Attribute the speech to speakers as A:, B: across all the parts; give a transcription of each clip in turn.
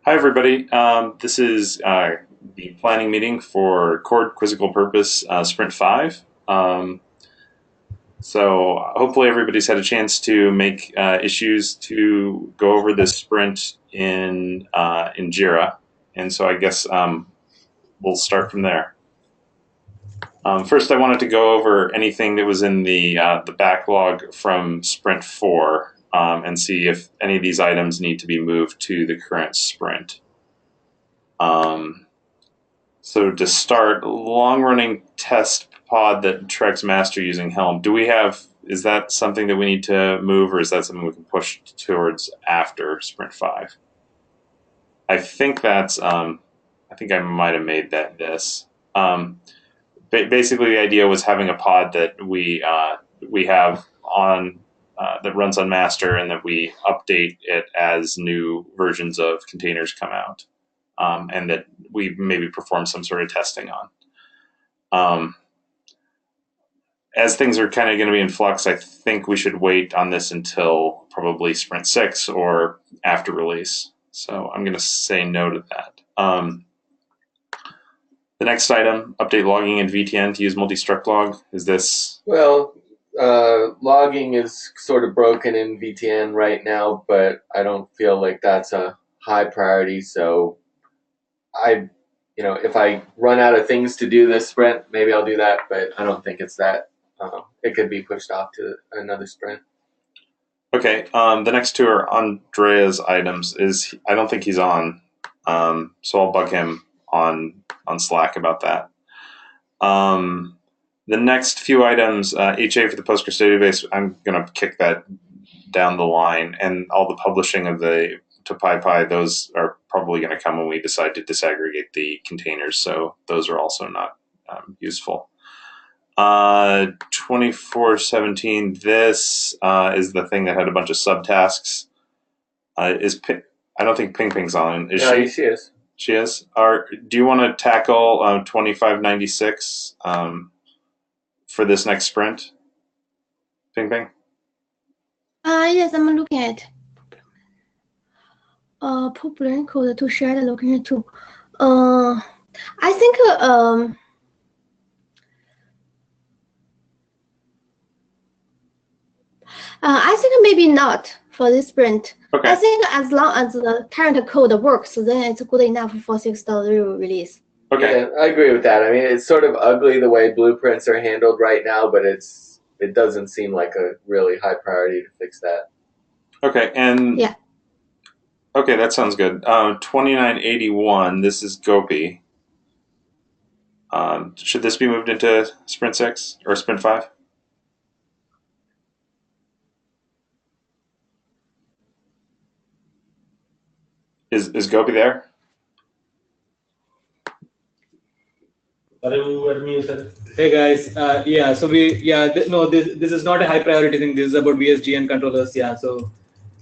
A: Hi, everybody. This is the planning meeting for Chord Quizzical Purpose Sprint 5. So hopefully everybody's had a chance to make issues to go over this sprint in Jira. And so I guess we'll start from there. First, I wanted to go over anything that was in the backlog from Sprint 4 and see if any of these items need to be moved to the current sprint. So to start, long-running test pod that tracks master using Helm. Is that something that we need to move, or is that something we can push towards after Sprint 5? I think I think I might have made this. Basically, the idea was having a pod that we have on that runs on master, and that we update it as new versions of containers come out. And that we maybe perform some sort of testing on. As things are kind of going to be in flux, I think we should wait on this until probably Sprint 6 or after release. So I'm going to say no to that. The next item, update logging in VTN to use multi-struct log. Is this?
B: Well, logging is sort of broken in VTN right now, but I don't feel like that's a high priority. So if I run out of things to do this sprint, maybe I'll do that, but I don't think it's that. It could be pushed off to another sprint.
A: Okay. The next two are Andrea's items. I don't think he's on, so I'll bug him on Slack about that. The next few items, HA for the Postgres database, I'm going to kick that down the line, and all the publishing of to PyPy, those are probably going to come when we decide to disaggregate the containers, so those are also not useful. 2417, this is the thing that had a bunch of subtasks. I don't think Ping Ping's on. Is she?
B: She is.
A: She is. Do you want to tackle 2596 for this next sprint? Ping Ping?
C: Yes, I'm looking at problem code to share the location too. I think maybe not for this sprint.
A: Okay.
C: I think as long as the current code works, then it's good enough for 6.0 release.
A: Okay.
B: Yeah, I agree with that. I mean, it's sort of ugly the way blueprints are handled right now, but it doesn't seem like a really high priority to fix that.
A: Okay, and
C: yeah.
A: Okay, that sounds good. 2981, this is Gopi. Should this be moved into Sprint 6 or Sprint 5? Is Gopi there?
D: Hey guys, yeah. So this is not a high priority thing. This is about VSGN controllers. Yeah, so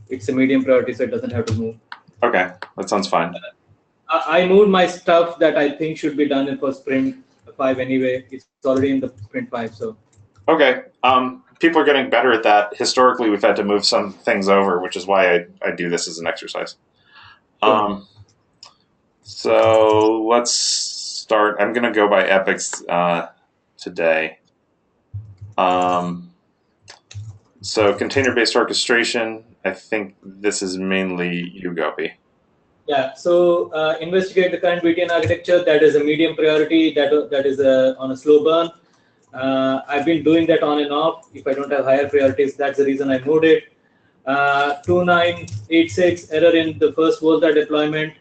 D: it's a medium priority, so it doesn't have to move.
A: Okay, that sounds fine.
D: I moved my stuff that I think should be done for Sprint 5 anyway. It's already in the Sprint 5, so.
A: Okay. People are getting better at that. Historically, we've had to move some things over, which is why I do this as an exercise. So let's start. I'm going to go by epics today. So container-based orchestration, I think this is mainly you, Gopi.
D: Yeah, so investigate the current VTN architecture. That is a medium priority. That is on a slow burn. I've been doing that on and off. If I don't have higher priorities, that's the reason I moved it. 2986, error in the first Volta deployment.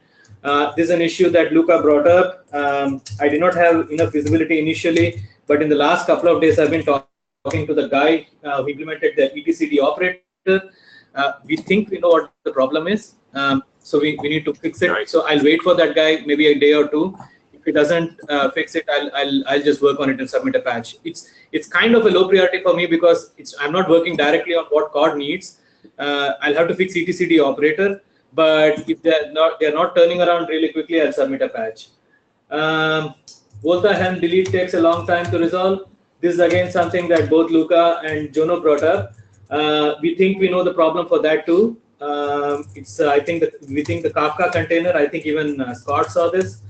D: This is an issue that Luca brought up. I did not have enough visibility initially, but in the last couple of days, I've been talking to the guy who implemented the etcd operator. We think we know what the problem is. So we need to fix it. Right. So I'll wait for that guy maybe a day or two. If he doesn't fix it, I'll just work on it and submit a patch. It's kind of a low priority for me because I'm not working directly on what code needs. I'll have to fix etcd operator, but if they're not turning around really quickly, I'll submit a patch. Volta Helm delete takes a long time to resolve. This is again something that both Luca and Jono brought up. We think we know the problem for that too. It's I think we think the Kafka container. I think even Scott saw this.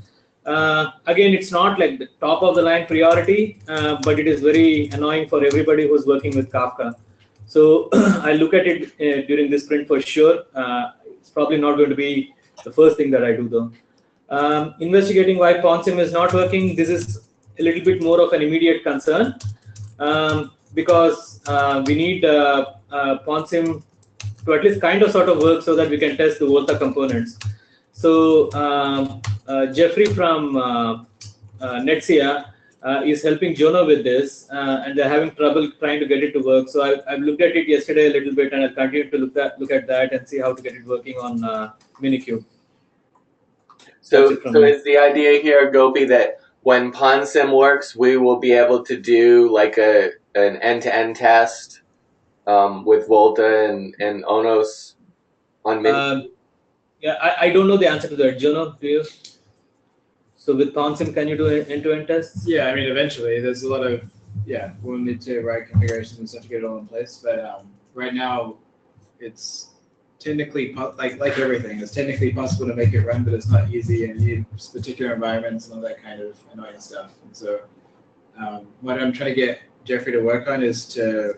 D: Again, it's not like the top of the line priority, but it is very annoying for everybody who's working with Kafka. So I look at it during this sprint for sure. It's probably not going to be the first thing that I do though. Investigating why Ponsim is not working. This is a little bit more of an immediate concern because we need Ponsim to at least kind of sort of work so that we can test the Volta components. So Jeffrey from Netsia is helping Jono with this, and they're having trouble trying to get it to work. So I've looked at it yesterday a little bit, and I'll continue to look at that and see how to get it working on Minikube.
B: So is the idea here, Gopi, that when Ponsim works, we will be able to do like an end-to-end test with Volta and Onos on Minikube?
D: Yeah, I don't know the answer to that. Jono, do you? So with Ponsim, can you do end-to-end tests?
E: Yeah, I mean, eventually, there's a lot of, we'll need to write configurations and stuff to get it all in place. But right now, it's technically, like everything, it's technically possible to make it run, but it's not easy, and you need particular environments and all that kind of annoying stuff. And so what I'm trying to get Jeffrey to work on is to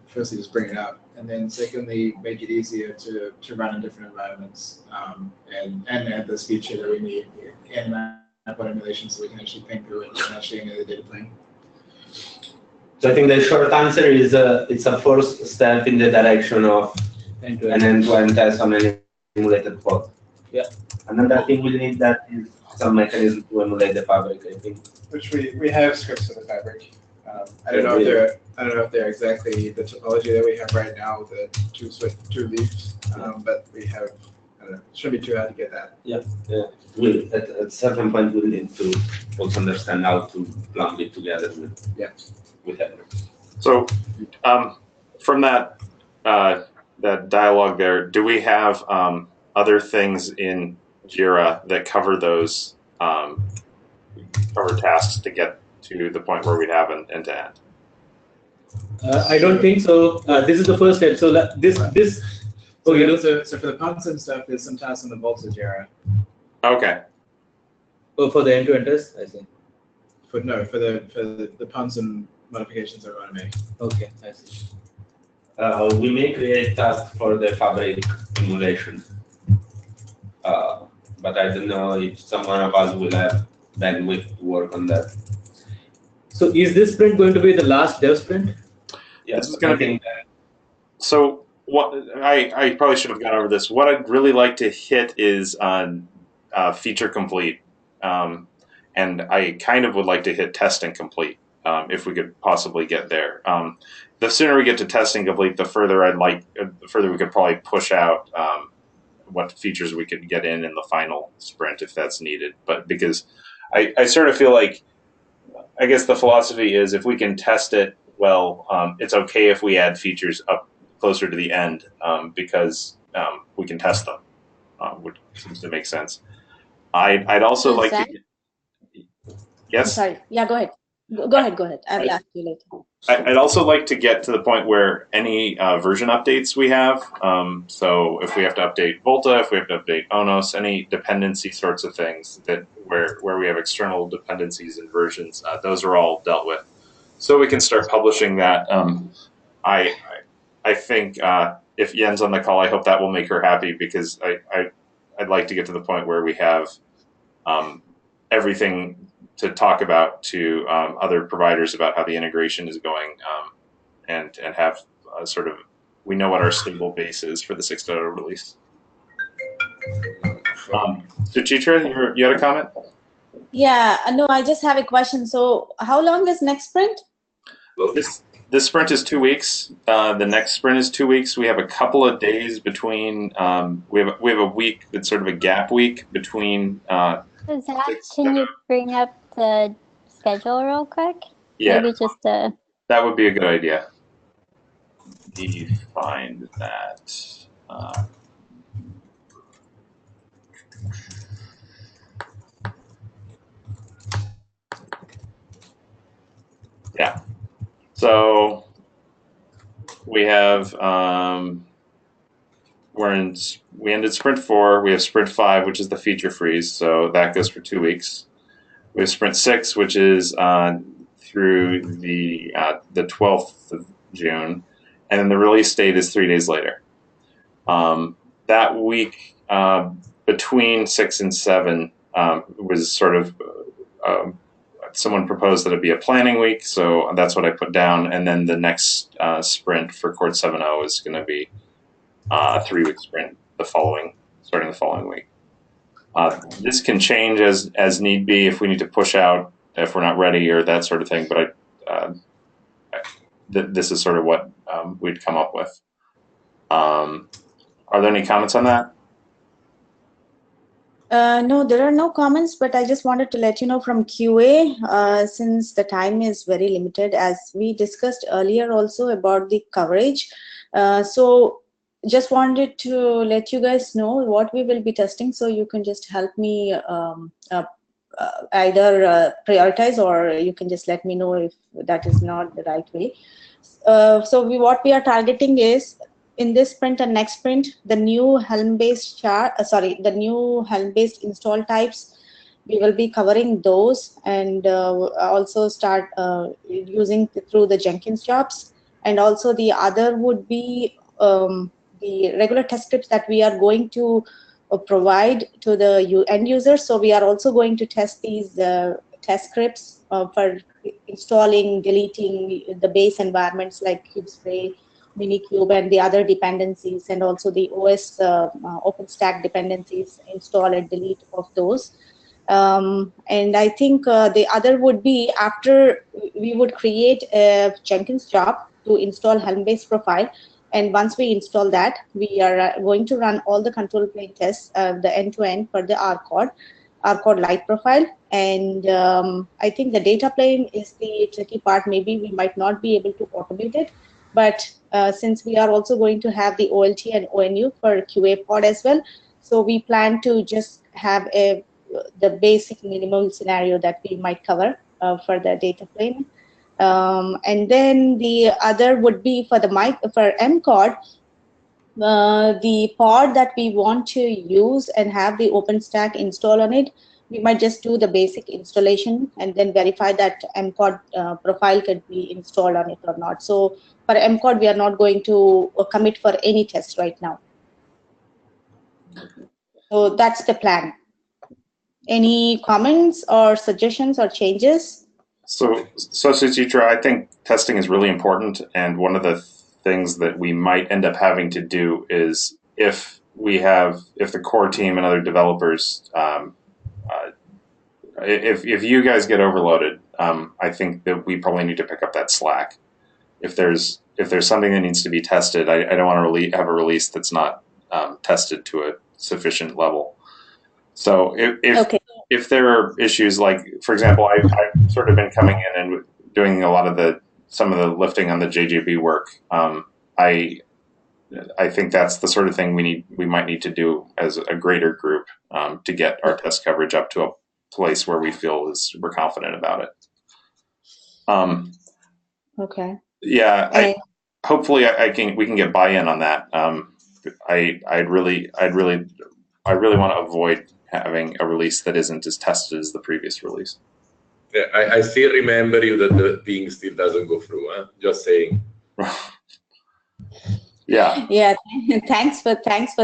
E: firstly just bring it up, and then secondly, make it easier to run in different environments, and add this feature that we need in Mapbot emulation so we can actually think through it and actually into the data plane.
F: So I think the short answer is it's a first step in the direction of an end-to-end test on an emulated pod.
D: Yeah.
F: Another thing we need that is some mechanism to emulate the fabric, I think.
E: Which we have scripts for the fabric. I don't know if they're exactly the topology that we have right now, the two leaves, but we have. I don't know, it shouldn't be too hard to get that.
F: Yeah. At certain point we'll need to also understand how to plumb it together with Heather.
A: So from that that dialogue there, do we have other things in Jira that cover those cover tasks to get to the point where we'd have an end-to-end?
D: I don't think so. This is the first step. So this.
E: So, so for the Ponsim stuff, there's some tasks in the Volta Jira.
A: Okay.
D: Oh, for the end-to-end test, I see.
E: For the Ponsim modifications that we want to make.
D: Okay, I see.
F: We may create tasks for the fabric emulation, but I don't know if someone of us will have bandwidth to work on that.
D: So is this sprint going to be the last dev sprint?
A: Yes, it's going to be. So what I probably should have gone over this. What I'd really like to hit is on feature complete, and I kind of would like to hit testing complete if we could possibly get there. The sooner we get to testing complete, the further the further we could probably push out what features we could get in the final sprint if that's needed. But because I sort of feel like, I guess the philosophy is if we can test it well, it's okay if we add features up closer to the end because we can test them, which seems to make sense. I'd also like to. Yes.
G: I'm sorry. Yeah, go ahead. Go ahead. I will ask you later.
A: I'd also like to get to the point where any version updates we have, so if we have to update Volta, if we have to update Onos, any dependency sorts of things that where we have external dependencies and versions, those are all dealt with. So we can start publishing that. I think if Yen's on the call, I hope that will make her happy because I'd like to get to the point where we have everything to talk about to other providers about how the integration is going, and have sort of, we know what our stable base is for the 6.0 release. Suchitra, you had a comment?
G: Yeah, no, I just have a question. So how long is next sprint?
A: This sprint is 2 weeks. The next sprint is 2 weeks. We have a couple of days between. We have a week that's sort of a gap week between.
H: Zach, can you bring up the schedule real quick?
A: Yeah.
H: Maybe just a.
A: That would be a good idea. Let me find that. Yeah. So we have we ended sprint 4. We have sprint 5, which is the feature freeze, so that goes for 2 weeks. We have sprint 6, which is through the 12th of June, and then the release date is 3 days later. That week between 6 and 7 was sort of someone proposed that it be a planning week, so that's what I put down. And then the next sprint for Cord 7.0 is going to be a 3-week sprint starting the following week. This can change as need be if we need to push out, if we're not ready or that sort of thing. But this is sort of what we'd come up with. Are there any comments on that?
G: No, there are no comments, but I just wanted to let you know from QA, since the time is very limited, as we discussed earlier also about the coverage. So just wanted to let you guys know what we will be testing, so you can just help me either prioritize, or you can just let me know if that is not the right way. So what we are targeting is, in this sprint and next sprint, the new Helm-based the new Helm-based install types, we will be covering those, and also start using through the Jenkins jobs. And also the other would be the regular test scripts that we are going to provide to the end users. So we are also going to test these test scripts for installing, deleting the base environments like KubeSpray, Minikube, and the other dependencies, and also the OS OpenStack dependencies, install and delete of those. And I think the other would be, after we would create a Jenkins job to install Helm-based profile, and once we install that, we are going to run all the control plane tests, the end-to-end for the RCOD Lite profile. And I think the data plane is the tricky part. Maybe we might not be able to automate it, but since we are also going to have the OLT and ONU for QA pod as well, so we plan to just have the basic minimal scenario that we might cover for the data plane. And then the other would be for for MCOD, the pod that we want to use and have the OpenStack install on it. We might just do the basic installation and then verify that MCOD profile could be installed on it or not. So for MCOD, we are not going to commit for any test right now. So that's the plan. Any comments or suggestions or changes?
A: So Suchitra, I think testing is really important, and one of the things that we might end up having to do is, if the core team and other developers, if you guys get overloaded, I think that we probably need to pick up that slack. If there's something that needs to be tested, I don't want to have a release that's not tested to a sufficient level. So if there are issues, like, for example, I've sort of been coming in and doing a lot of some of the lifting on the JJB work. I think that's the sort of thing we might need to do as a greater group to get our test coverage up to a place where we feel we're confident about it.
G: Okay.
A: Yeah. Hopefully we can get buy-in on that. I really want to avoid having a release that isn't as tested as the previous release.
I: Yeah, I still remember you that the thing still doesn't go through. Huh? Just saying.
A: Yeah.
G: Yeah. Thanks for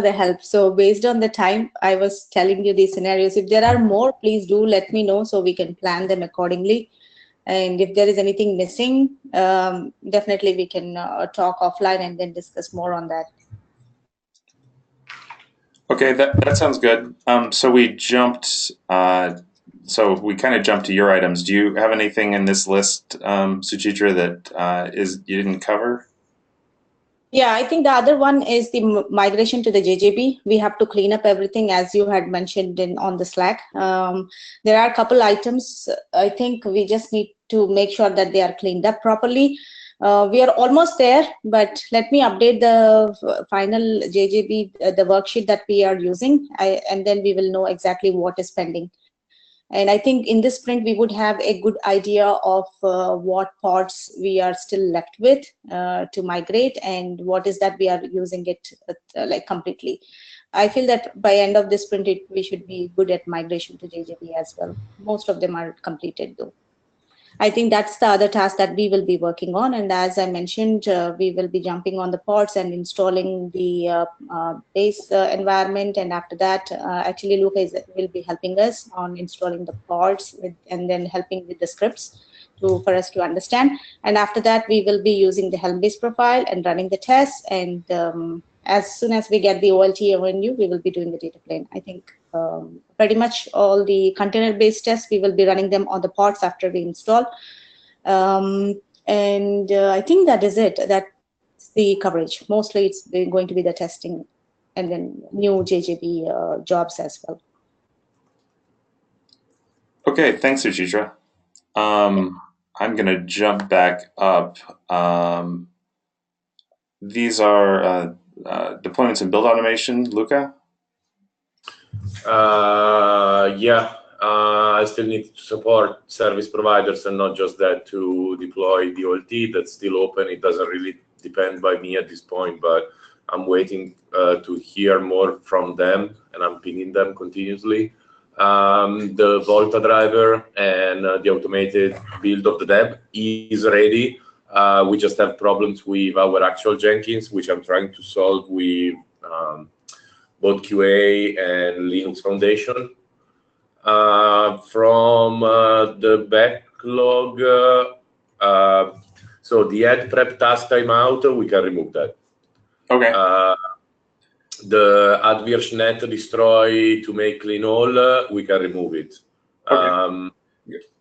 G: the help. So based on the time, I was telling you these scenarios. If there are more, please do let me know so we can plan them accordingly. And if there is anything missing, definitely we can talk offline and then discuss more on that.
A: Okay, that sounds good. So we jumped. So we kind of jumped to your items. Do you have anything in this list, Suchitra, that you didn't cover?
G: Yeah, I think the other one is the migration to the JJB. We have to clean up everything, as you had mentioned on the Slack. There are a couple items. I think we just need to make sure that they are cleaned up properly. We are almost there, but let me update the final JJB, the worksheet that we are using, and then we will know exactly what is pending. And I think in this sprint, we would have a good idea of what pods we are still left with to migrate and what is that we are using it like completely. I feel that by end of this sprint, we should be good at migration to JJB as well. Most of them are completed though. I think that's the other task that we will be working on. And as I mentioned, we will be jumping on the pods and installing the base environment. And after that, actually, Luca will be helping us on installing the pods and then helping with the scripts for us to understand. And after that, we will be using the Helm-based profile and running the tests. And as soon as we get the OLT ONU, we will be doing the data plane. I think pretty much all the container-based tests, we will be running them on the pods after we install. And I think that is it. That's the coverage. Mostly it's going to be the testing and then new JJB jobs as well.
A: Okay, thanks, Suchitra. I'm going to jump back up. These are deployments and build automation, Luca?
I: Yeah, I still need to support service providers and not just that to deploy the OLT. That's still open. It doesn't really depend by me at this point, but I'm waiting to hear more from them, and I'm pinging them continuously. The Volta driver and the automated build of the DEB is ready. We just have problems with our actual Jenkins, which I'm trying to solve with both QA and Linux Foundation. From the backlog, so the add prep task timeout, we can remove that.
A: Okay.
I: The add virchnet destroy to make clean all, we can remove it.
A: Okay.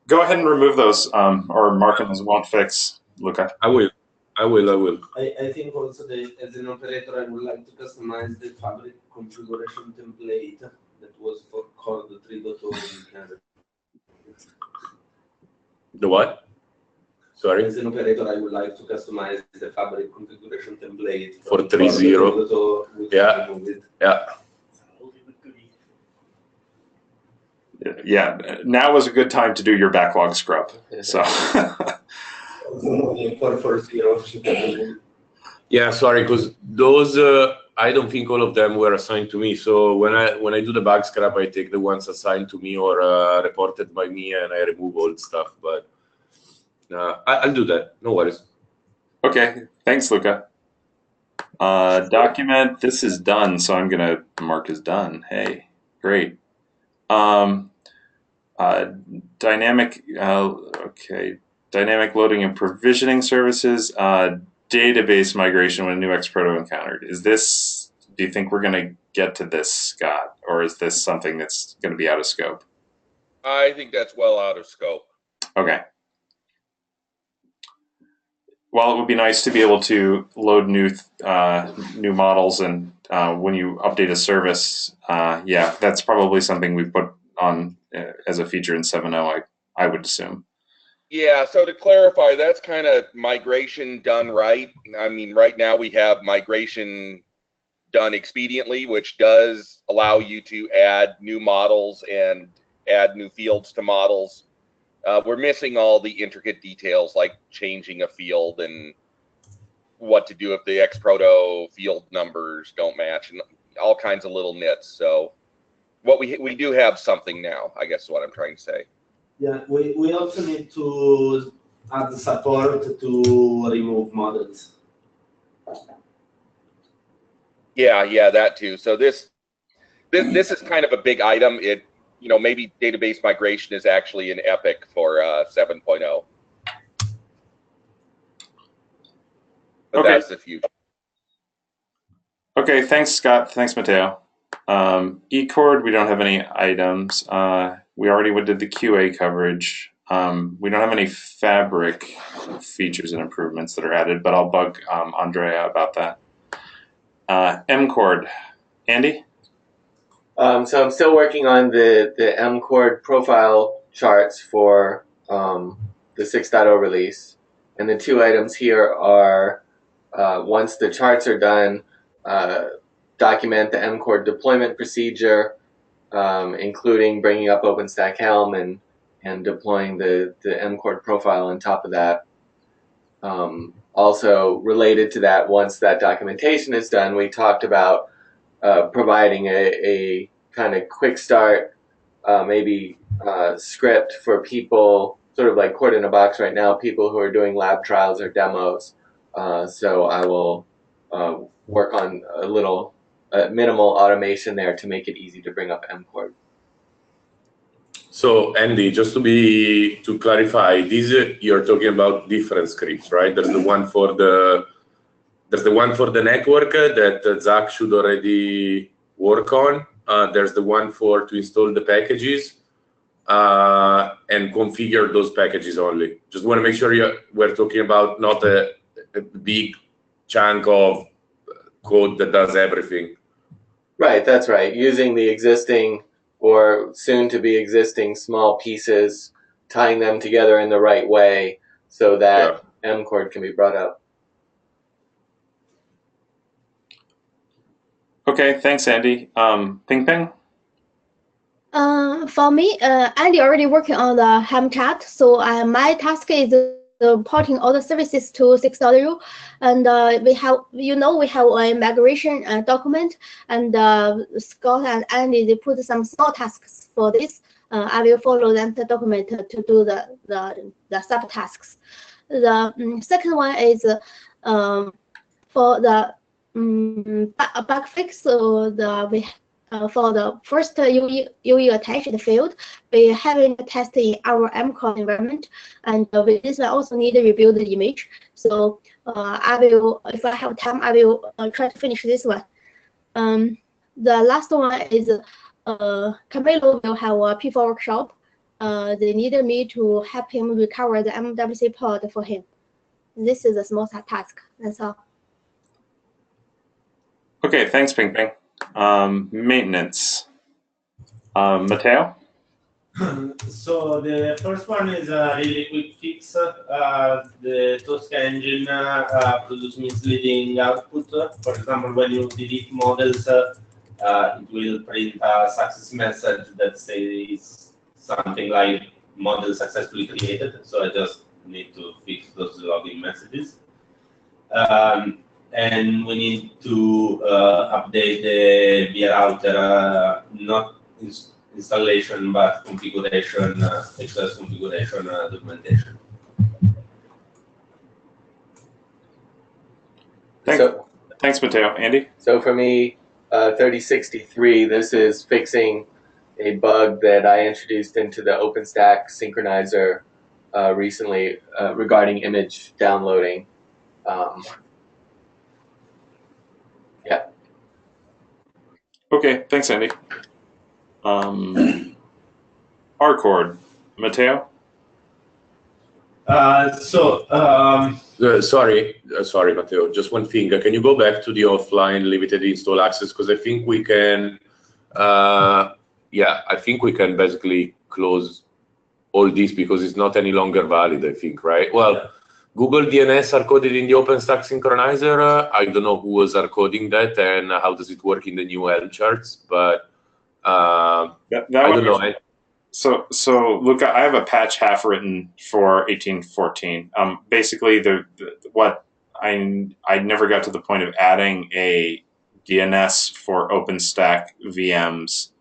A: Go ahead and remove those, or mark them as won't fix, Luca.
I: I will.
F: I think also as an operator, I would like to customize the fabric configuration template that was for Cord 3.0.
I: The what? Sorry?
F: As an operator, I would like to customize the fabric configuration template
I: for 3.0. Yeah.
A: Yeah, now was a good time to do your backlog scrub. So.
I: Yeah, sorry, because those I don't think all of them were assigned to me. So when I do the bug scrap, I take the ones assigned to me or reported by me, and I remove old stuff. But I'll do that. No worries.
A: Okay, thanks, Luca. Document. This is done, so I'm gonna mark as done. Hey, great. Dynamic. Okay. Dynamic loading and provisioning services, database migration when a new Xproto encountered. Do you think we're going to get to this, Scott, or is this something that's going to be out of scope?
J: I think that's well out of scope.
A: Okay. Well, it would be nice to be able to load new models, and when you update a service, yeah, that's probably something we put on as a feature in 7.0, I would assume.
J: Yeah, so to clarify, that's kind of migration done right. I mean, right now we have migration done expediently, which does allow you to add new models and add new fields to models. We're missing all the intricate details like changing a field and what to do if the Xproto field numbers don't match and all kinds of little nits. So what we do have something now, I guess is what I'm trying to say.
F: Yeah, we also need to add support to remove models.
J: Yeah, that too. So this is kind of a big item. Maybe database migration is actually an epic for 7.0. But
A: okay.
J: That's the future.
A: Okay, thanks, Scott. Thanks, Matteo. eCord, we don't have any items. We already did the QA coverage. We don't have any Fabric features and improvements that are added, but I'll bug Andrea about that. MCord, Andy?
B: So I'm still working on the MCord profile charts for the 6.0 release. And the two items here are, once the charts are done, document the MCord deployment procedure including bringing up OpenStack Helm and deploying the MCORD profile on top of that. Also related to that, once that documentation is done, we talked about providing a kind of quick start, maybe script for people, sort of like Cord in a Box right now, people who are doing lab trials or demos. So I will work on a little minimal automation there to make it easy to bring up MCORD.
I: So Andy, just to clarify, these you're talking about different scripts, right? There's the one for the network that Zach should already work on. There's the one to install the packages and configure those packages only. Just want to make sure we're talking about not a big chunk of code that does everything.
B: Right, that's right. Using the existing or soon to be existing small pieces, tying them together in the right way so that MCORD can be brought up.
A: Okay, thanks, Andy. Ping Ping?
C: For me, Andy already working on the Helm chart, so my task is porting all the services to 6.0, and we have a migration document, and Scott and Andy, they put some small tasks for this. I will follow that document to do the subtasks. The second one is for the bug fix. So for the first UE attached field, we haven't tested in our MCORD environment, and with this I also need to rebuild the image. So I will, if I have time, I will try to finish this one. The last one is Camilo will have a P4 workshop. They needed me to help him recover the MWC pod for him. This is a small task. That's all.
A: Okay, thanks, Ping Ping. Maintenance. Matteo?
F: So the first one is a really quick fix. The Tosca engine produces misleading output. For example, when you delete models, it will print a success message that says something like model successfully created. So I just need to fix those login messages. And we need to update the VIA router, not installation, but configuration, express configuration documentation.
A: Thanks, Matteo. Andy?
B: So for me, 3063, this is fixing a bug that I introduced into the OpenStack synchronizer recently regarding image downloading. Yeah.
A: Okay, thanks, Andy. RCORD. Matteo?
I: Sorry, Matteo. Just one thing. Can you go back to the offline limited install access? Because I think we can, I think we can basically close all this because it's not any longer valid, I think, right? Well, yeah. Google DNS are coded in the OpenStack synchronizer. I don't know who was coding that and how does it work in the new Helm charts, but I don't know.
A: So Luca, I have a patch half written for 1814. Basically, what I never got to the point of adding a DNS for OpenStack VMs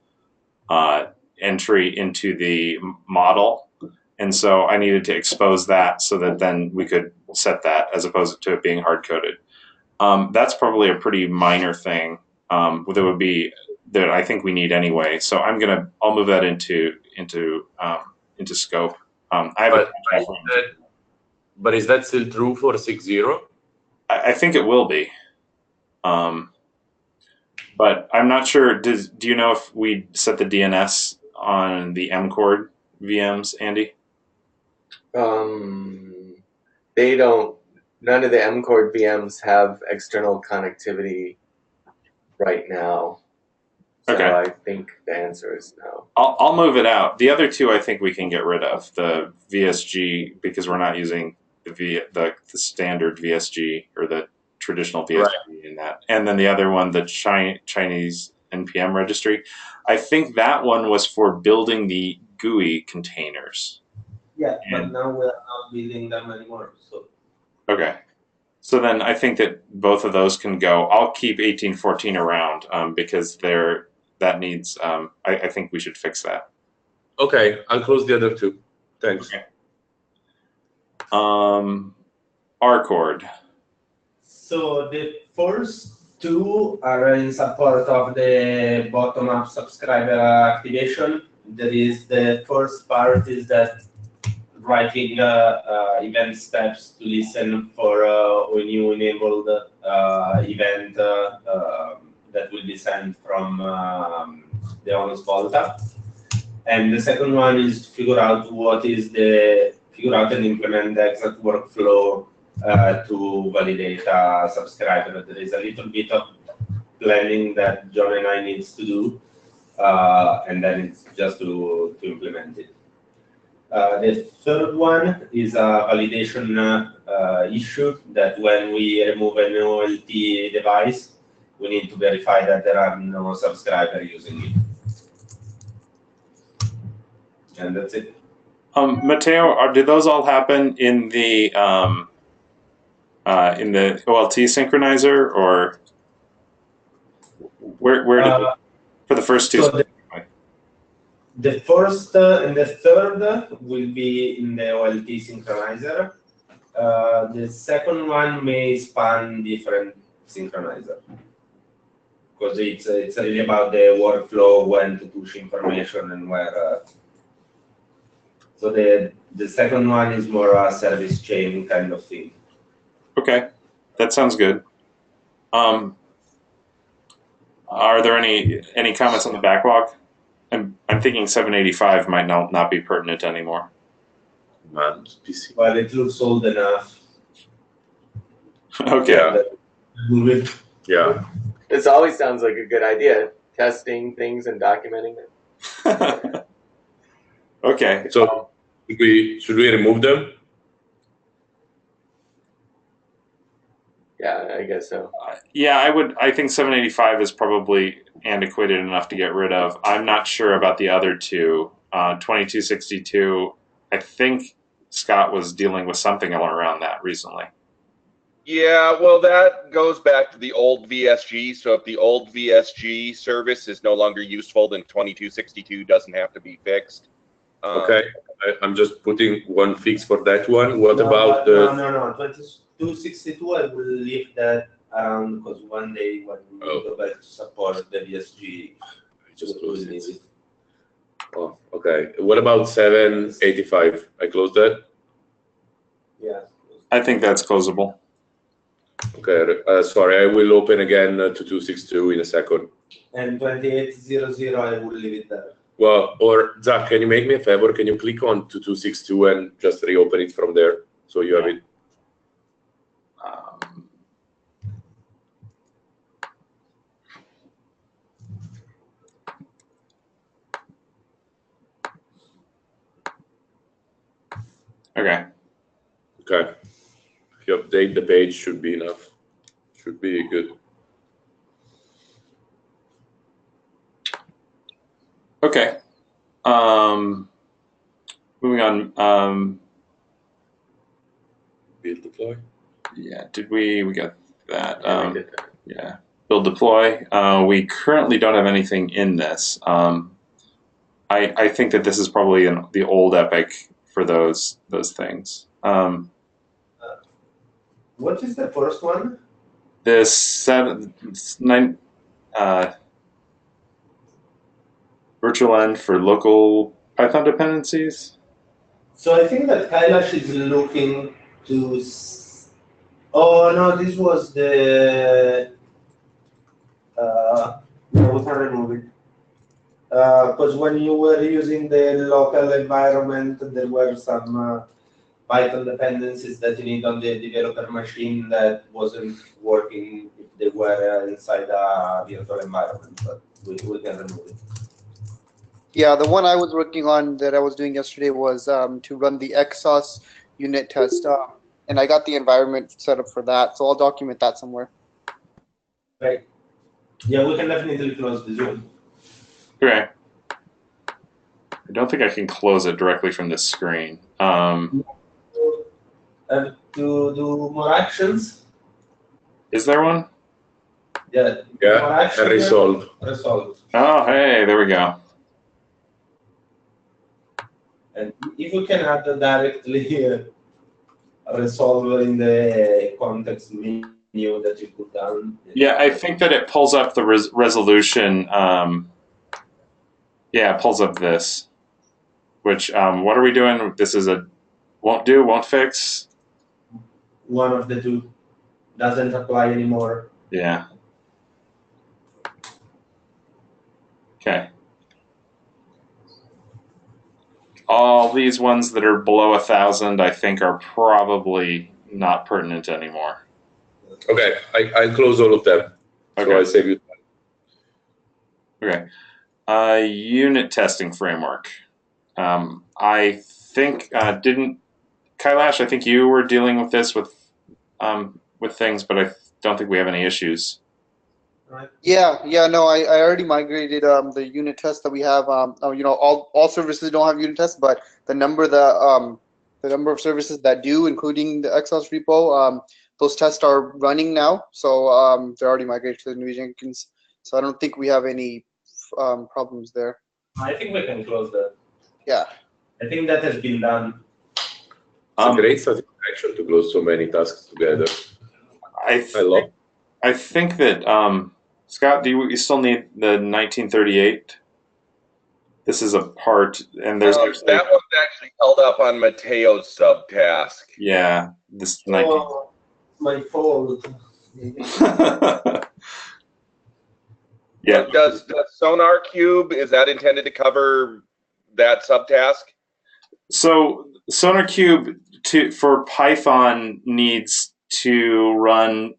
A: entry into the model. And so I needed to expose that so that then we could set that as opposed to it being hard-coded. That's probably a pretty minor thing that I think we need anyway. So I'll move that into scope.
I: But is that still true for 6.0?
A: I think it will be. But I'm not sure. Do you know if we set the DNS on the MCORD VMs, Andy?
B: They don't. None of the MCORD VMs have external connectivity right now. So okay. I think the answer is no.
A: I'll move it out. The other two I think we can get rid of, the VSG, because we're not using the standard VSG or the traditional VSG in that. And then the other one, the Chinese NPM registry. I think that one was for building the GUI containers.
F: Yeah,
A: And-
F: but now we are not building them anymore. So
A: Okay. So then I think that both of those can go. I'll keep 1814 around because that needs, I think we should fix that.
I: Okay, I'll close the other two. Thanks.
A: Okay. RCord.
F: So the first two are in support of the bottom-up subscriber activation. There is the first part is that writing event steps to listen for when you enable the event that will be sent from the Onus Volta. And the second one is to figure out and implement the exact workflow to validate a subscriber. There is a little bit of planning that John and I needs to do, and then it's just to implement it. The third one is a validation issue that when we remove an OLT device, we need to verify that there are no subscribers using it. And that's it.
A: Matteo, did those all happen in the OLT synchronizer, or where did for the first two?
F: So the first and the third will be in the OLT synchronizer. The second one may span different synchronizer because it's really about the workflow, when to push information and where. So the second one is more a service chain kind of thing.
A: Okay, that sounds good. Are there any comments on the backlog? I'm thinking 785 might not be pertinent anymore.
I: Man, PC.
F: Well, it looks old enough.
A: Okay.
I: Yeah.
B: This always sounds like a good idea. Testing things and documenting them.
A: Okay.
I: So should we remove them?
B: Yeah, I guess so.
A: Yeah, I think 785 is probably antiquated enough to get rid of. I'm not sure about the other two. 2262, I think Scott was dealing with something around that recently.
J: Yeah, well, that goes back to the old VSG. So if the old VSG service is no longer useful, then 2262 doesn't have to be fixed.
I: Okay, I'm just putting one fix for that one. What
F: No,
I: about
F: no, 2262, I will leave that around because one day when we go back to support the VSG,
I: just
F: we'll
I: close
F: need
I: it.
F: it.
I: Oh, okay. What about 785? I closed that.
F: Yeah.
A: I think that's closable.
I: Okay, sorry, I will open again to 262 in a second.
F: And 2800, I will leave it there.
I: Well, or Zach, can you make me a favor? Can you click on 2262 and just reopen it from there so you have it?
A: Okay.
I: Okay. If you update the page, should be enough. Should be good.
A: Okay. Moving on.
I: Build deploy.
A: Yeah. Did we got that?
B: Yeah, we did that.
A: Yeah. Build deploy. We currently don't have anything in this. I think that this is probably the old Epic for those things.
F: What is the first one?
A: This virtual end for local Python dependencies.
F: So I think that Kailash is looking to. Oh no, this was the. No, we can remove it. Because when you were using the local environment, there were some Python dependencies that you need on the developer machine that wasn't working if they were inside a virtual environment, but we can remove it.
K: Yeah, the one I was working on that I was doing yesterday was to run the XSOS unit test, and I got the environment set up for that, so I'll document that somewhere.
F: Right. Yeah, we can definitely close the Zoom.
A: Okay. I don't think I can close it directly from this screen.
F: To do more actions.
A: Is there one?
F: Yeah.
I: Yeah,
F: More action,
I: and resolve.
F: Resolve.
A: Oh, hey, there we go.
F: And if you can add directly resolve in the context menu that you put down.
A: Yeah, I think that it pulls up the resolution. Yeah, it pulls up this. Which, what are we doing? This is a won't do, won't fix.
F: One of the two doesn't apply anymore.
A: Yeah. Okay. All these ones that are below 1,000, I think, are probably not pertinent anymore.
I: Okay, I close all of them.
A: Okay.
I: So I save you.
A: Okay. Unit testing framework. I think didn't Kailash? I think you were dealing with this with things, but I don't think we have any issues.
K: Right. Yeah, no, I already migrated the unit tests that we have. You know, all services don't have unit tests, but the number of services that do, including the Exos repo, those tests are running now. So they're already migrated to the new Jenkins. So I don't think we have any problems there.
F: I think we can close that.
K: Yeah.
F: I think that has been done.
I: It's a great satisfaction to close so many tasks together.
A: I think that Scott, do you still need the 1938? This is a part, and there's
J: that one's actually held up on Mateo's subtask.
A: Yeah, this 19.
F: Oh, my fault.
A: Yeah.
J: Does SonarQube, is that intended to cover that subtask?
A: So SonarQube for Python needs to run.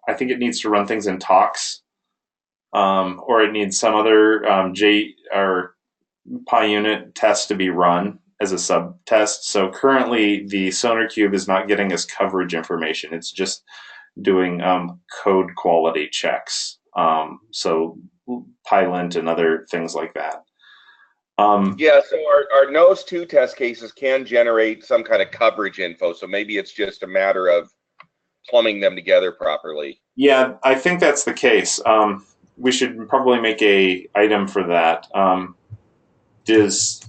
A: I think it needs to run things in Tox, or it needs some other J or PyUnit test to be run as a subtest. So currently, the SonarQube is not getting us coverage information. It's just doing code quality checks. So PyLint and other things like that.
J: Yeah, so our nose 2 test cases can generate some kind of coverage info. So maybe it's just a matter of plumbing them together properly.
A: Yeah, I think that's the case. We should probably make a item for that. Is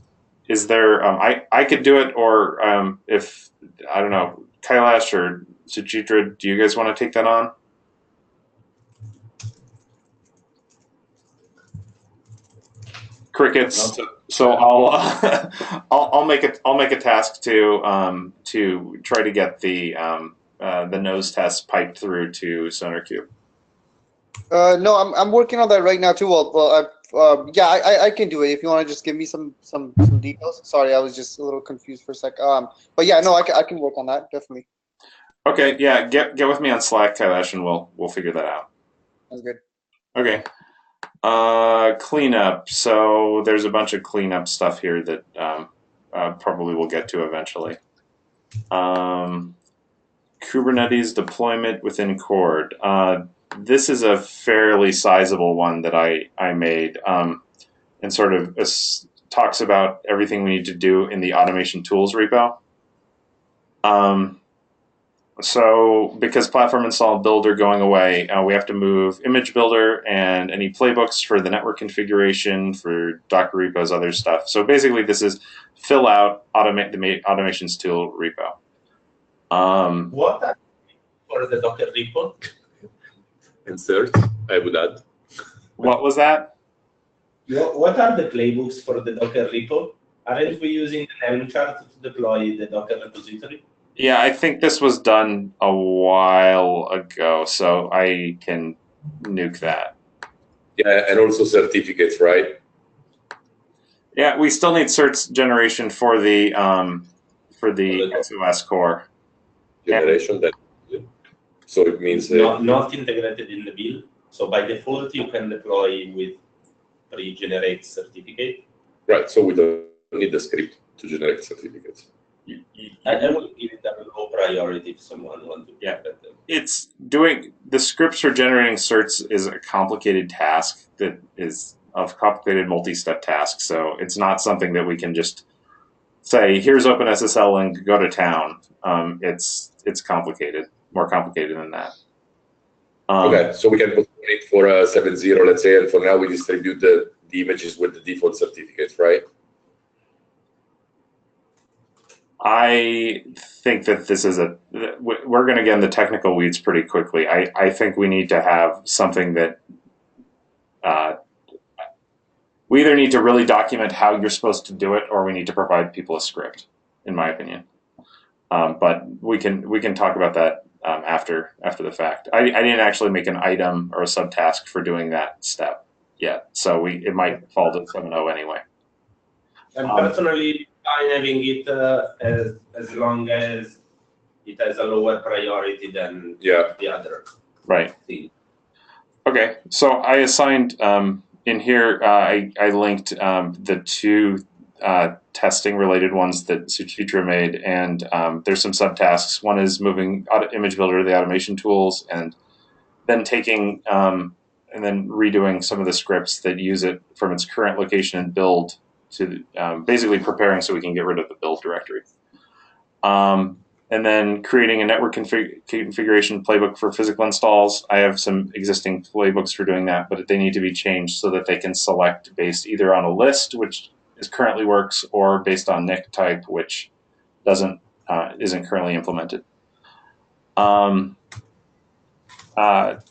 A: there? I could do it, or if I don't know, Kailash or Suchitra, do you guys want to take that on? Crickets. So I'll make a task to try to get the nose test piped through to SonarQube.
K: No, I'm working on that right now too. Yeah, I can do it if you want to just give me some details. Sorry, I was just a little confused for a sec. But yeah, no, I can work on that definitely.
A: Okay, yeah, get with me on Slack, Kailash, and we'll figure that out.
K: That's good.
A: Okay. Cleanup. So there's a bunch of cleanup stuff here that probably we'll get to eventually. Kubernetes deployment within Chord. This is a fairly sizable one that I made, and sort of talks about everything we need to do in the automation tools repo. So because platform install and build are going away, we have to move image builder and any playbooks for the network configuration, for Docker repos, other stuff. So basically this is fill out, automate the automations tool repo.
F: What are for the Docker repo?
I: Insert, I would add.
A: What was that?
F: What are the playbooks for the Docker repo? Aren't we using the Helm chart to deploy the Docker repository?
A: Yeah, I think this was done a while ago, so I can nuke that.
I: Yeah, and also certificates, right?
A: Yeah, we still need certs generation for the XOS core.
I: Generation, so it means
F: not integrated in the build. So by default, you can deploy with pre-generate certificate.
I: Right. So we don't need the script to generate certificates.
F: I would give it a low priority if someone wants to
A: Yeah.
F: get them.
A: It's doing the scripts for generating certs is a complicated task that is of complicated multi-step task. So it's not something that we can just say, here's OpenSSL and go to town. It's complicated, more complicated than that.
I: Okay, so we can put it for 7.0, let's say, and for now we distribute the images with the default certificates, right?
A: I think that this is we're going to get in the technical weeds pretty quickly. I think we need to have something that we either need to really document how you're supposed to do it, or we need to provide people a script, in my opinion. But we can talk about that after the fact. I didn't actually make an item or a subtask for doing that step yet, so it might fall to 7.0 anyway.
F: And personally, I'm having it as long as it has a lower priority than the other.
A: Right.
F: Thing.
A: Okay, so I assigned in here. I linked the two testing related ones that Suchitra made, and there's some subtasks. One is moving Image Builder to the automation tools, and then taking and then redoing some of the scripts that use it from its current location and build to basically preparing so we can get rid of the build directory. And then creating a network configuration playbook for physical installs. I have some existing playbooks for doing that, but they need to be changed so that they can select based either on a list, which currently works, or based on NIC type, which isn't currently implemented. To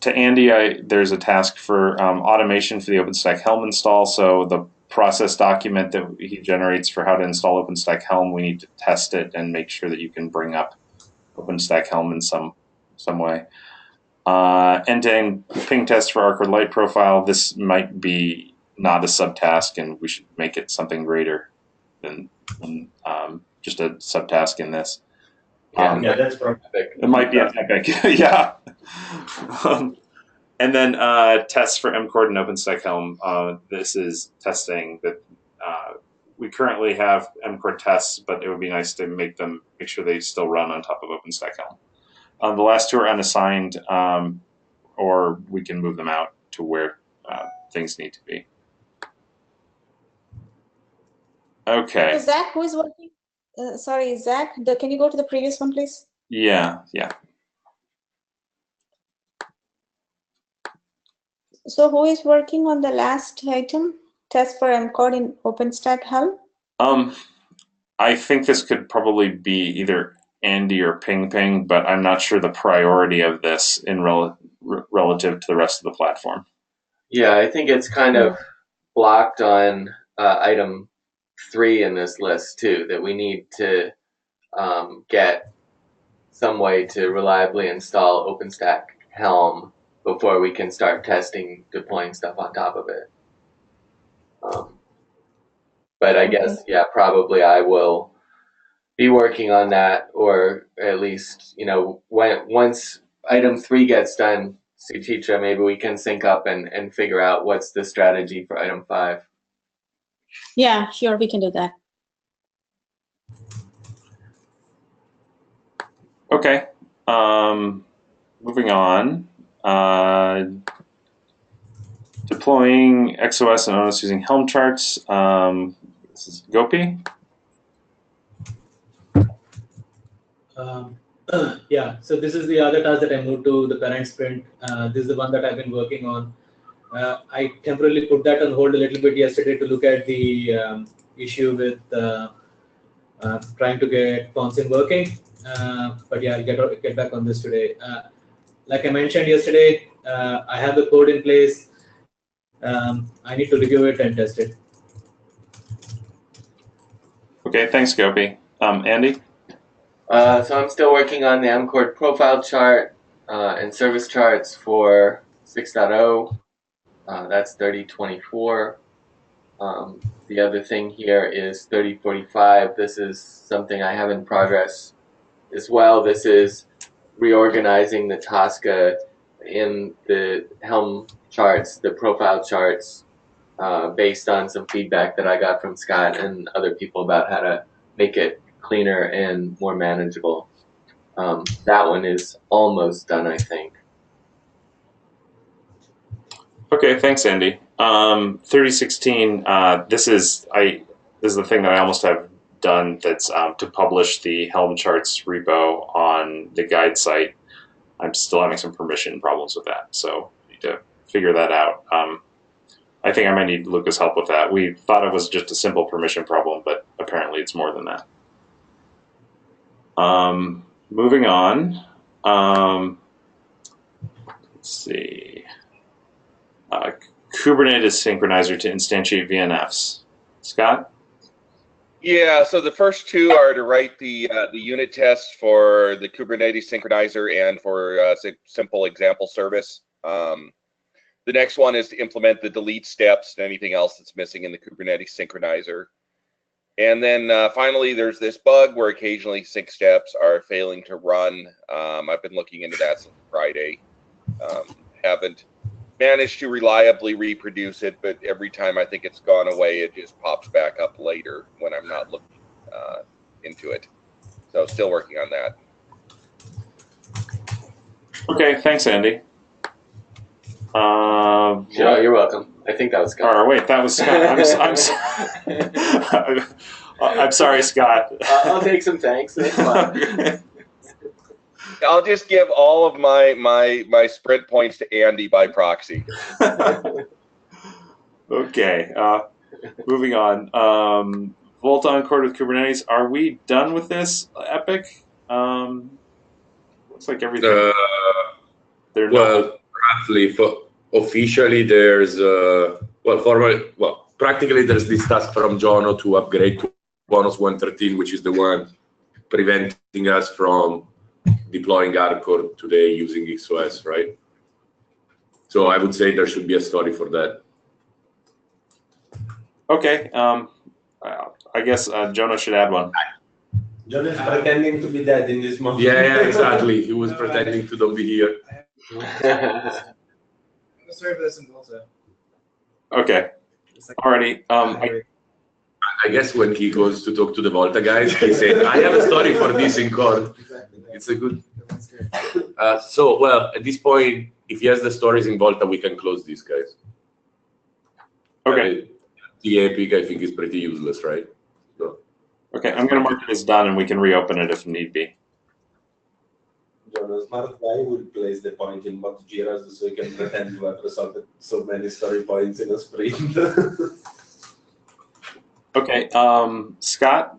A: Andy, there's a task for automation for the OpenStack Helm install. So the process document that he generates for how to install OpenStack Helm, we need to test it and make sure that you can bring up OpenStack Helm in some way. End-to-end ping test for Arcwood Light Profile. This might be not a subtask, and we should make it something greater than just a subtask in this.
F: Yeah, that's probably epic.
A: It might be an epic, yeah. And then tests for MCord and OpenStack Helm. This is testing that we currently have MCord tests, but it would be nice to make sure they still run on top of OpenStack Helm. The last two are unassigned, or we can move them out to where things need to be. Okay.
G: Zach, who is working? Sorry, Zach, can you go to the previous one, please?
A: Yeah.
G: So who is working on the last item, test for MCord in OpenStack Helm?
A: I think this could probably be either Andy or Ping, but I'm not sure the priority of this in relative to the rest of the platform.
B: Yeah, I think it's kind of blocked on item 3 in this list too, that we need to get some way to reliably install OpenStack Helm before we can start testing, deploying stuff on top of it. But I guess, yeah, probably I will be working on that, or at least, once item 3 gets done, Suchitra, maybe we can sync up and figure out what's the strategy for item 5.
G: Yeah, sure, we can do that.
A: Okay. Moving on. Deploying XOS and ONOS using Helm charts. This is Gopi.
D: Yeah, so this is the other task that I moved to the current sprint. This is the one that I've been working on. I temporarily put that on hold a little bit yesterday to look at the issue with trying to get Consim working. But yeah, I'll get back on this today. Like I mentioned yesterday, I have the code in place. I need to review it and test it.
A: Okay, thanks, Gopi. Andy?
B: So I'm still working on the MCord profile chart and service charts for 6.0. That's 3024. The other thing here is 3045. This is something I have in progress as well. This is reorganizing the Tosca in the Helm charts, the profile charts, based on some feedback that I got from Scott and other people about how to make it cleaner and more manageable. That one is almost done, I think.
A: Okay, thanks, Andy. 3016. This is the thing that I almost have done. That's to publish the Helm charts repo on the guide site. I'm still having some permission problems with that, so I need to figure that out. I think I might need Luca's help with that. We thought it was just a simple permission problem, but apparently it's more than that. Moving on. Let's see. Kubernetes synchronizer to instantiate VNFs. Scott?
J: Yeah, so the first two are to write the unit test for the Kubernetes synchronizer and for simple example service. The next one is to implement the delete steps and anything else that's missing in the Kubernetes synchronizer. And then finally, there's this bug where occasionally sync steps are failing to run. I've been looking into that since Friday. Haven't managed to reliably reproduce it, but every time I think it's gone away, it just pops back up later when I'm not looking into it. So still working on that.
A: Okay, thanks, Andy.
B: Sure, you're welcome. I think that was Scott.
A: Or wait, that was Scott. I'm sorry, Scott.
B: I'll take some thanks. That's fine.
J: I'll just give all of my sprint points to Andy by proxy.
A: Okay, moving on. Vault Encore with Kubernetes. Are we done with this, Epic? Looks like everything.
I: Well, roughly, officially, there's practically there's this task from Jono to upgrade to Bonus 113, which is the one preventing us from deploying Arcor today using XOS, right? So I would say there should be a story for that.
A: Okay, I guess Jono should add one.
F: John is pretending to be dead in this moment.
I: Yeah, exactly. He was pretending to not be here.
E: Sorry for this in Volta.
A: Okay. Alrighty.
I: I guess when he goes to talk to the Volta guys, he said, "I have a story for this in Core." It's a good. Well, at this point, if he has the stories in Volta, we can close these guys.
A: Okay.
I: The Epic, I think, is pretty useless, right? So.
A: Okay, I'm going to mark it as done, and we can reopen it if need be.
F: John, a smart guy will place the point in both Jiras so he can pretend to have resolved so many story points in a sprint.
A: Okay, Scott?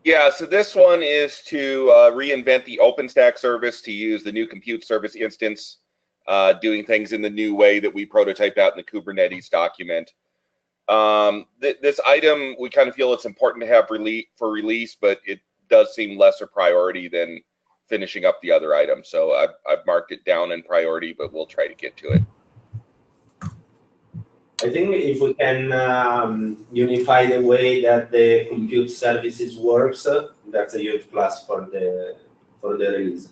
J: Yeah, so this one is to reinvent the OpenStack service to use the new compute service instance, doing things in the new way that we prototyped out in the Kubernetes document. This item, we kind of feel it's important to have for release, but it does seem lesser priority than finishing up the other items. So I've marked it down in priority, but we'll try to get to it.
F: I think if we can unify the way that the compute services works, that's a huge plus for the release.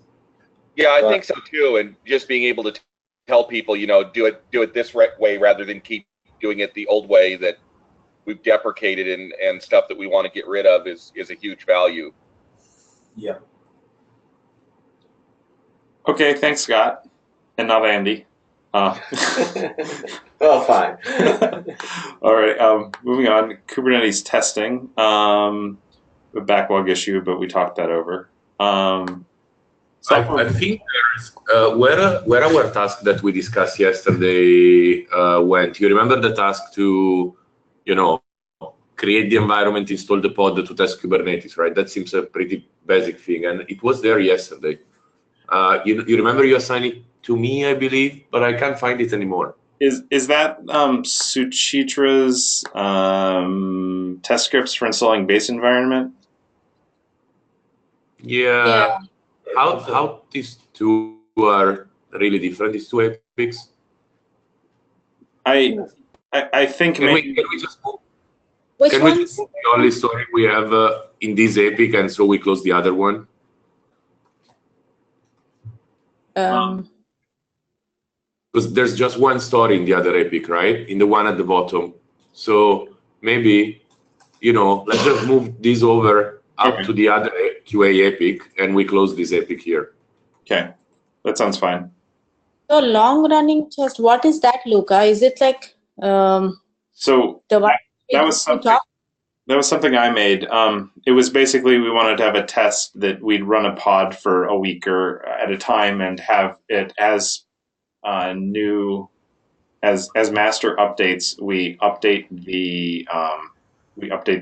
J: Yeah, I think so too. And just being able to tell people, do it this way rather than keep doing it the old way that we've deprecated and stuff that we want to get rid of is a huge value.
F: Yeah.
A: Okay, thanks, Scott. And not Andy.
B: Well, fine.
A: All right, moving on. Kubernetes testing. A backlog issue, but we talked that over.
I: I think there's where our task that we discussed yesterday went. You remember the task to, create the environment, install the pod to test Kubernetes, right? That seems a pretty basic thing, and it was there yesterday. You remember you assigned it to me, I believe, but I can't find it anymore.
A: Is that Suchitra's test scripts for installing base environment?
I: Yeah. How these two are really different? These two epics.
A: I think
I: can
A: maybe.
I: Can we just move?
G: Which
I: Can
G: one?
I: we just move the only story we have in this epic, and so we close the other one? Because there's just one story in the other epic, right? In the one at the bottom. So maybe, let's just move this over up to the other QA epic, and we close this epic here.
A: Okay, that sounds fine.
G: So long running test, what is that, Luca? Is it like
A: so
G: the one
A: that was something I made. It was basically we wanted to have a test that we'd run a pod for a week or at a time and have it as new as master updates. We update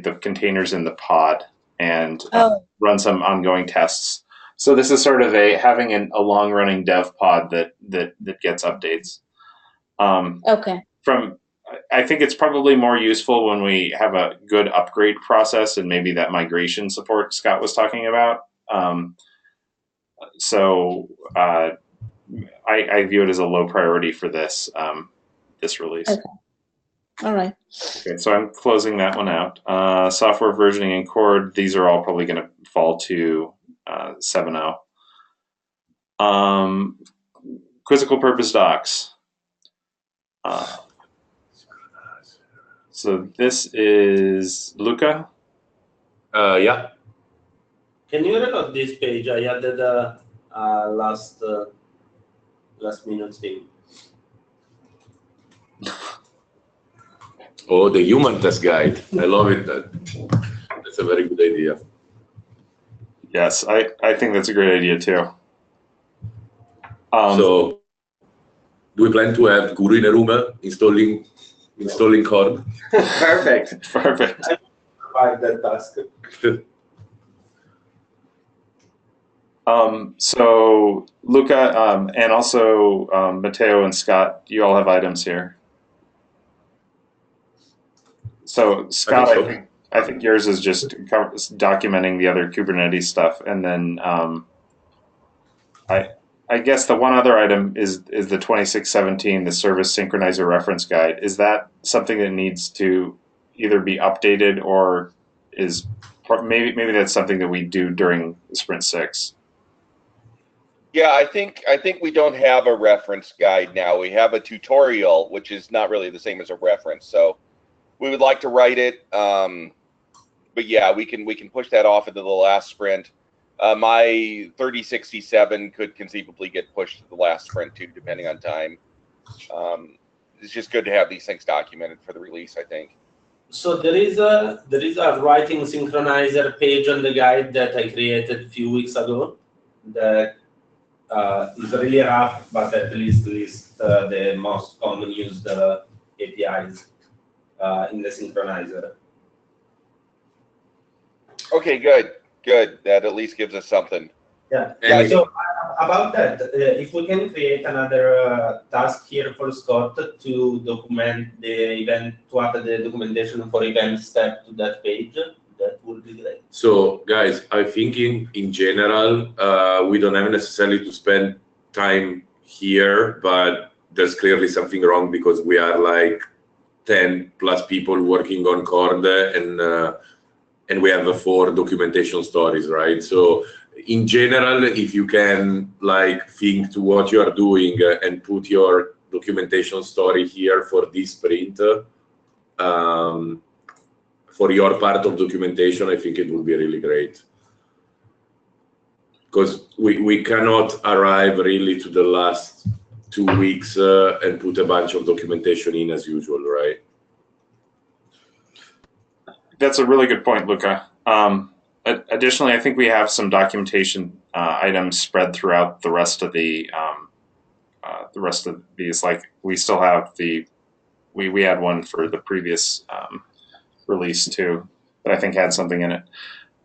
A: the containers in the pod and run some ongoing tests. So this is sort of having a long running dev pod that gets updates.
G: Okay.
A: I think it's probably more useful when we have a good upgrade process and maybe that migration support Scott was talking about. I view it as a low priority for this release. Okay.
G: All right.
A: Okay, so I'm closing that one out. Software versioning and Cord, these are all probably going to fall to 7.0. Quizzical purpose docs. So this is Luca.
I: Yeah.
F: Can you reload this page? I added a last minute thing.
I: Oh, the human test guide. I love it. That's a very good idea.
A: Yes, I think that's a great idea too.
I: So, do we plan to have Guru in a room installing Cord?
B: Perfect.
A: Perfect.
F: I provide that task.
A: So Luca and also Matteo and Scott, you all have items here. So Scott, I think yours is just documenting the other Kubernetes stuff, and then I guess the one other item is the 2617, the Service Synchronizer Reference Guide. Is that something that needs to either be updated or is maybe that's something that we do during Sprint 6?
J: Yeah, I think we don't have a reference guide now. We have a tutorial, which is not really the same as a reference. So we would like to write it, but yeah, we can push that off into the last sprint. My 3067 could conceivably get pushed to the last sprint too, depending on time. It's just good to have these things documented for the release, I think.
F: So there is a writing synchronizer page on the guide that I created a few weeks ago that is really rough, but at least lists the most common used APIs in the synchronizer.
J: Okay, good. That at least gives us something.
F: Yeah. So about that, if we can create another task here for Scott to document the event, to add the documentation for event step to that page, that would be great.
I: So guys, I think in general, we don't have necessarily to spend time here, but there's clearly something wrong because we are like 10 plus people working on Cord, and we have 4 documentation stories, right? So in general, if you can like think to what you are doing and put your documentation story here for this sprint, for your part of documentation, I think it would be really great. Because we cannot arrive really to the last 2 weeks and put a bunch of documentation in as usual, right?
A: That's a really good point, Luca. Additionally, I think we have some documentation items spread throughout the rest of these. Like we still have we had one for the previous release too that I think had something in it.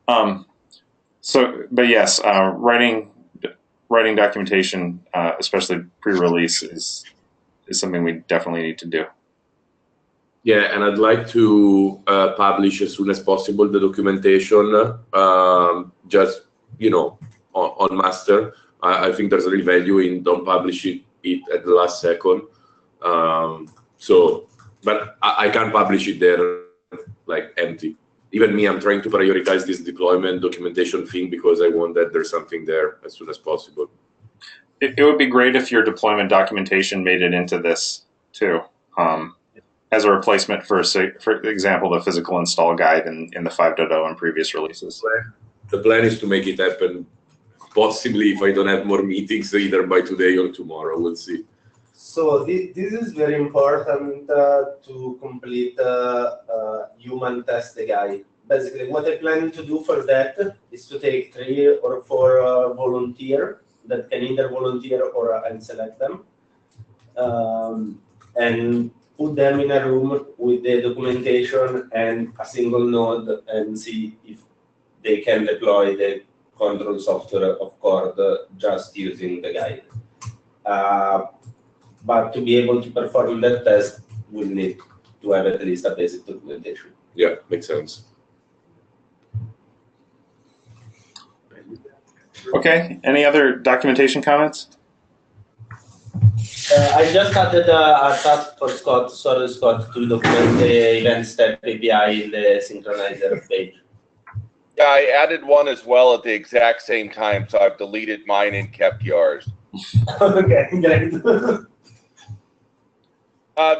A: But yes, writing documentation, especially pre-release, is something we definitely need to do.
I: Yeah, and I'd like to publish as soon as possible the documentation, just, on master. I think there's real value in don't publish it at the last second. But I can't publish it there like empty. Even me, I'm trying to prioritize this deployment documentation thing because I want that there's something there as soon as possible.
A: It would be great if your deployment documentation made it into this too. as a replacement for example, the physical install guide in the 5.0 and previous releases.
I: The plan is to make it happen, possibly if I don't have more meetings, either by today or tomorrow. We'll see.
F: So this is very important to complete human test guide. Basically, what I'm planning to do for that is to take 3 or 4 volunteers that can either volunteer or and select them, and put them in a room with the documentation and a single node and see if they can deploy the control software of Cord just using the guide. But to be able to perform that test, we'll need to have at least a basic documentation.
I: Yeah, makes sense.
A: Okay, any other documentation comments?
F: I just added a task for Scott, sorry Scott, to document the event step API in the synchronizer page.
J: Yeah, I added one as well at the exact same time, so I've deleted mine and kept yours.
F: Okay, great.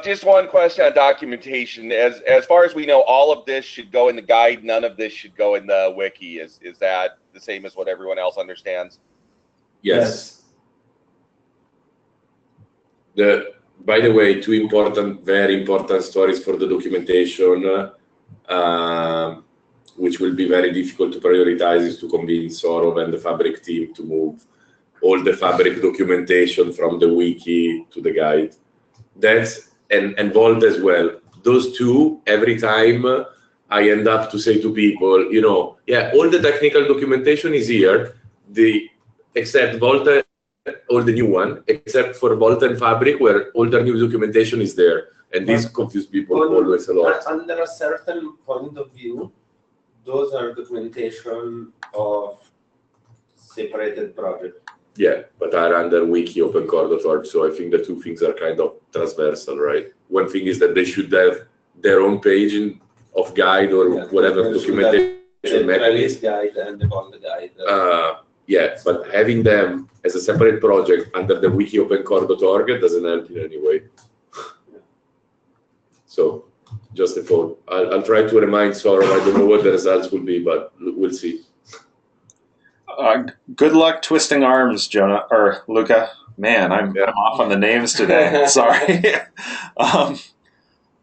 J: Just one question on documentation. As far as we know, all of this should go in the guide. None of this should go in the wiki. Is that the same as what everyone else understands?
I: Yes. By the way, 2 important, very important stories for the documentation, which will be very difficult to prioritize, is to convince Saurav and the Fabric team to move all the Fabric documentation from the wiki to the guide. That's and Vault as well. Those 2, every time I end up to say to people, you know, yeah, all the technical documentation is here, except Vault, all the new one, except for Vault and Fabric, where all the new documentation is there, and this confuses people always a lot.
F: Under a certain point of view, those are documentation of separated project.
I: Yeah, but are under wiki opencore.org, so I think the 2 things are kind of transversal, right? One thing is that they should have their own page of guide or whatever documentation mechanism.
F: Guide and the bond guide.
I: Yeah, but having them as a separate project under the wiki opencore.org doesn't help in any way. So, just a thought. I'll try to remind Saurav. I don't know what the results will be, but we'll see.
A: Good luck twisting arms, Jonah or Luca. Man, I'm off on the names today. Sorry. All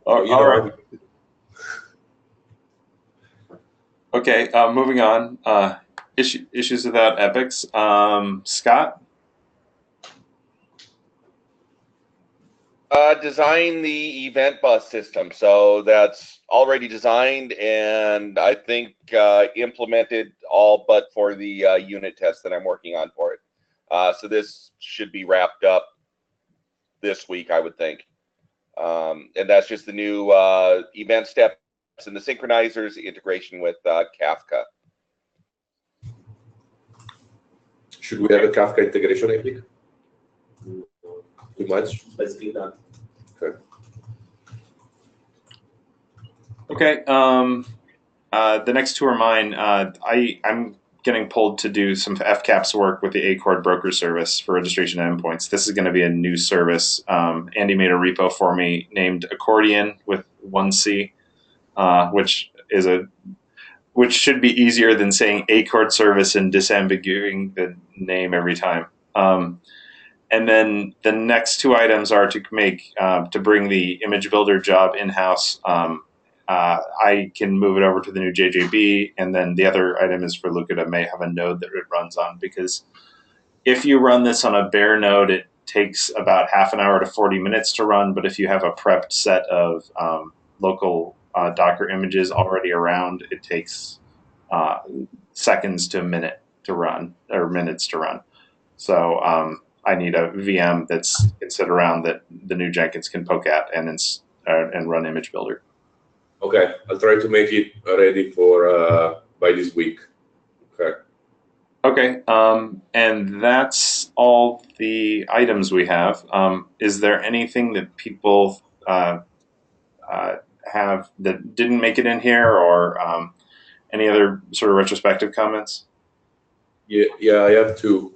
A: right. Okay, moving on. Issues without epics. Scott?
J: Design the event bus system. So that's already designed and I think implemented all but for the unit test that I'm working on for it. So this should be wrapped up this week, I would think. And that's just the new event steps and the synchronizers, integration with Kafka.
I: Should we have a Kafka integration, Epic? Too much?
F: Basically done.
I: Okay.
A: Okay. The next 2 are mine. I'm getting pulled to do some FCAPS work with the Accord broker service for registration endpoints. This is going to be a new service. Andy made a repo for me named Accordion with 1 C, which should be easier than saying Accord service and disambiguating the name every time. And then the next 2 items are to bring the image builder job in-house. I can move it over to the new JJB, and then the other item is for Luca to may have a node that it runs on, because if you run this on a bare node, it takes about half an hour to 40 minutes to run, but if you have a prepped set of local Docker images already around, it takes seconds to a minute to run, or minutes to run. So I need a VM can sit around that the new Jenkins can poke at and run image builder.
I: Okay, I'll try to make it ready for by this week. Okay.
A: Okay, and that's all the items we have. Is there anything that people have that didn't make it in here, or any other sort of retrospective comments?
I: Yeah, I have two.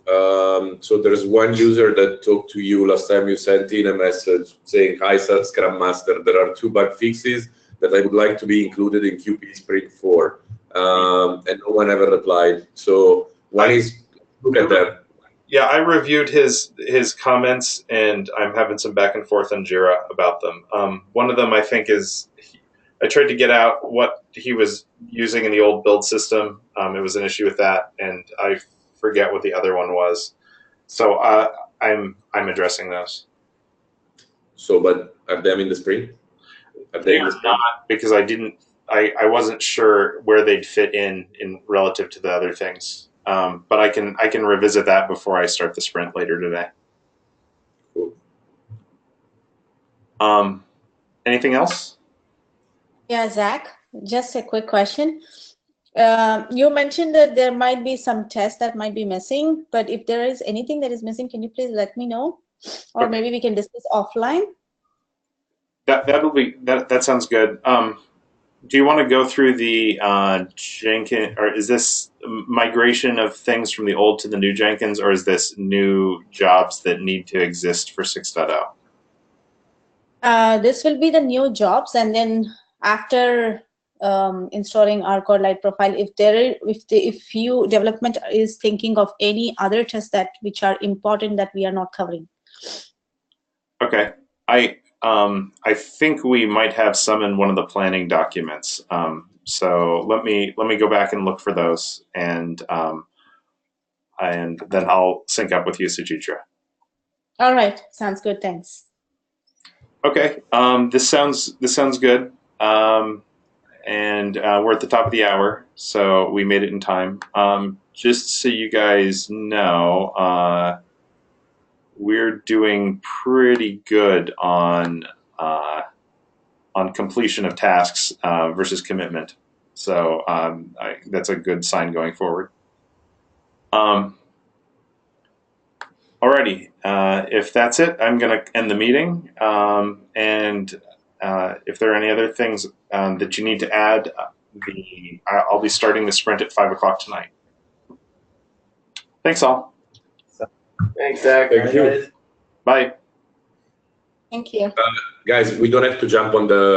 I: So there's one user that talked to you last time. You sent in a message saying, "Hi, Scrum Master. There are two bug fixes that I would like to be included in QP Sprint 4." And no one ever replied. So one is look at them.
A: Yeah, I reviewed his comments, and I'm having some back and forth on Jira about them. One of them, I think, is I tried to get out what he was using in the old build system. It was an issue with that, and I forget what the other one was. So I'm addressing those.
I: So, but are them in the sprint?
A: They are not, because I wasn't sure where they'd fit in relative to the other things. But I can revisit that before I start the sprint later today.
I: Cool.
A: Anything else?
G: Yeah, Zach, just a quick question. You mentioned that there might be some tests that might be missing, but if there is anything that is missing, can you please let me know? Or
A: Okay.
G: Maybe we can discuss offline.
A: That sounds good. Do you want to go through the Jenkins, or is this migration of things from the old to the new Jenkins, or is this new jobs that need to exist for 6.0?
G: This will be the new jobs, and then after installing our Core Light profile, if you development is thinking of any other tests which are important that we are not covering.
A: Okay, I think we might have some in one of the planning documents. So let me go back and look for those, and then I'll sync up with you, Sujitra.
G: All right, sounds good. Thanks.
A: Okay, this sounds good. And we're at the top of the hour, so we made it in time. Just so you guys know, we're doing pretty good on completion of tasks versus commitment. So that's a good sign going forward. Alrighty, if that's it, I'm going to end the meeting. And if there are any other things that you need to add, I'll be starting the sprint at 5 o'clock tonight. Thanks all.
B: Thanks, Zach.
I: Thank you.
A: Bye.
G: Thank you.
I: Guys, we don't have to jump on the